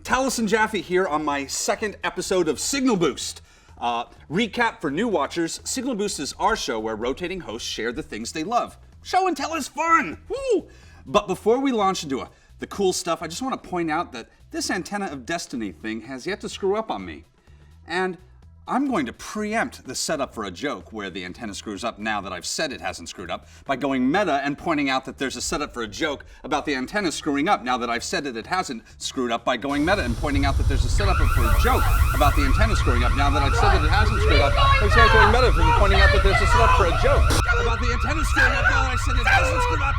Taliesin Jaffe here on my second episode of Signal Boost. Recap for new watchers, Signal Boost is our show where rotating hosts share the things they love. Show and tell is fun! Woo! But before we launch into the cool stuff, I just want to point out that this antenna of destiny thing has yet to screw up on me. And I'm going to preempt the setup for a joke where the antenna screws up now that I've said it hasn't screwed up by going meta and pointing out that there's a setup for a joke about the antenna screwing up now that I've said that it hasn't screwed up by going meta and pointing out that there's a setup for a joke about the antenna screwing up now that I've said that it hasn't screwed up. I'm sorry, going meta and pointing out that there's a setup for a joke about the antenna screwing up now that I said it hasn't screwed up.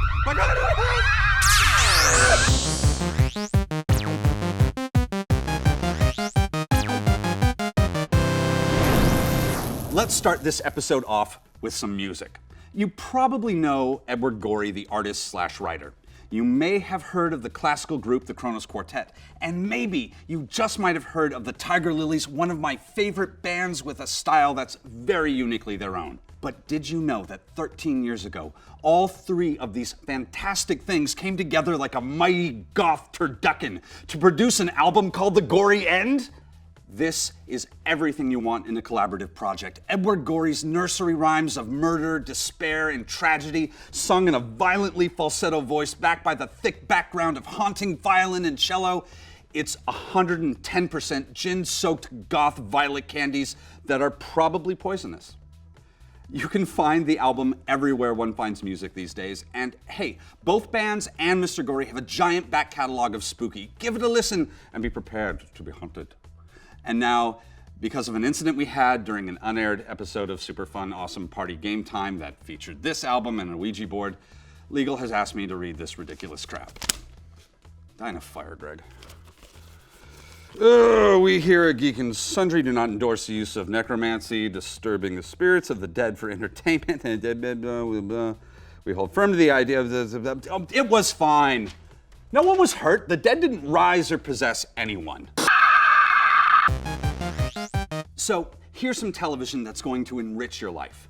Let's start this episode off with some music. You probably know Edward Gorey, the artist/writer. You may have heard of the classical group, the Kronos Quartet, and maybe you just might have heard of the Tiger Lilies, one of my favorite bands with a style that's very uniquely their own. But did you know that 13 years ago, all three of these fantastic things came together like a mighty goth turducken to produce an album called The Gory End? This is everything you want in a collaborative project. Edward Gorey's nursery rhymes of murder, despair, and tragedy, sung in a violently falsetto voice backed by the thick background of haunting violin and cello. It's 110% gin-soaked goth violet candies that are probably poisonous. You can find the album everywhere one finds music these days, and hey, both bands and Mr. Gorey have a giant back catalog of spooky. Give it a listen and be prepared to be haunted. And now, because of an incident we had during an unaired episode of Super Fun Awesome Party Game Time that featured this album and a Ouija board, legal has asked me to read this ridiculous crap. Die in a fire, Greg. We here at Geek and Sundry do not endorse the use of necromancy, disturbing the spirits of the dead for entertainment, and we hold firm to the idea of it was fine. No one was hurt. The dead didn't rise or possess anyone. So, here's some television that's going to enrich your life.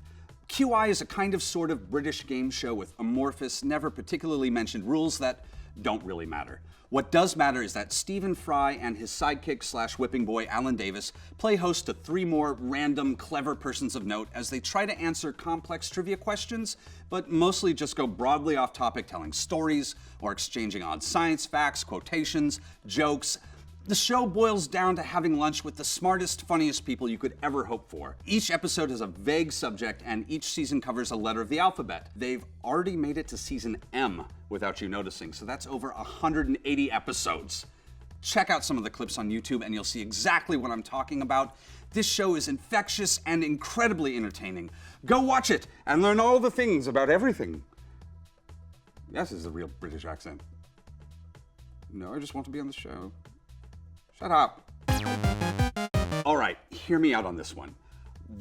QI is a kind of sort of British game show with amorphous, never particularly mentioned rules that don't really matter. What does matter is that Stephen Fry and his sidekick/whipping boy Alan Davis play host to three more random, clever persons of note as they try to answer complex trivia questions, but mostly just go broadly off topic telling stories or exchanging odd science facts, quotations, jokes. The show boils down to having lunch with the smartest, funniest people you could ever hope for. Each episode has a vague subject, and each season covers a letter of the alphabet. They've already made it to season M without you noticing, so that's over 180 episodes. Check out some of the clips on YouTube and you'll see exactly what I'm talking about. This show is infectious and incredibly entertaining. Go watch it and learn all the things about everything. Yes, this is a real British accent. No, I just want to be on the show. Shut up. All right, hear me out on this one.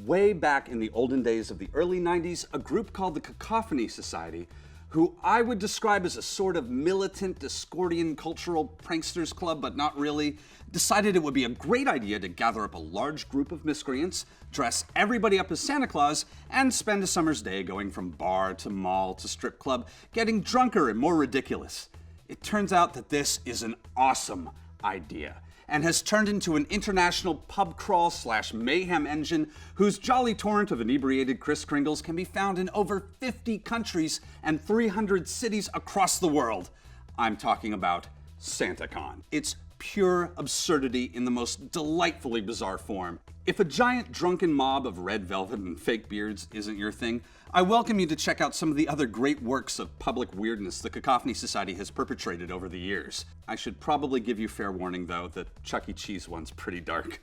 Way back in the olden days of the early 90s, a group called the Cacophony Society, who I would describe as a sort of militant Discordian cultural pranksters club, but not really, decided it would be a great idea to gather up a large group of miscreants, dress everybody up as Santa Claus, and spend a summer's day going from bar to mall to strip club, getting drunker and more ridiculous. It turns out that this is an awesome idea, and has turned into an international pub crawl/mayhem engine whose jolly torrent of inebriated Kris Kringles can be found in over 50 countries and 300 cities across the world. I'm talking about SantaCon. It's pure absurdity in the most delightfully bizarre form. If a giant drunken mob of red velvet and fake beards isn't your thing, I welcome you to check out some of the other great works of public weirdness the Cacophony Society has perpetrated over the years. I should probably give you fair warning, though, the Chuck E. Cheese one's pretty dark.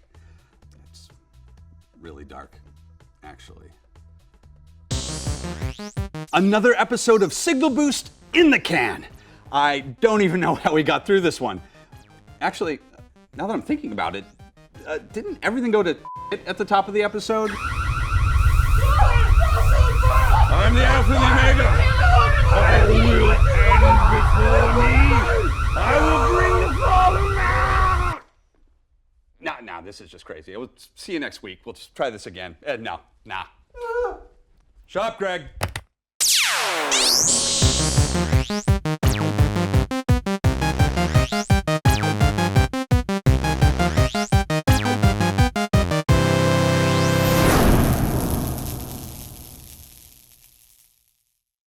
It's really dark, actually. Another episode of Signal Boost in the can. I don't even know how we got through this one. Actually, now that I'm thinking about it, didn't everything go to at the top of the episode? I'm the Alpha and the Omega. All will end before me. I will bring the fallen man. Nah, this is just crazy. We'll see you next week. We'll just try this again. No. Shut up, Greg.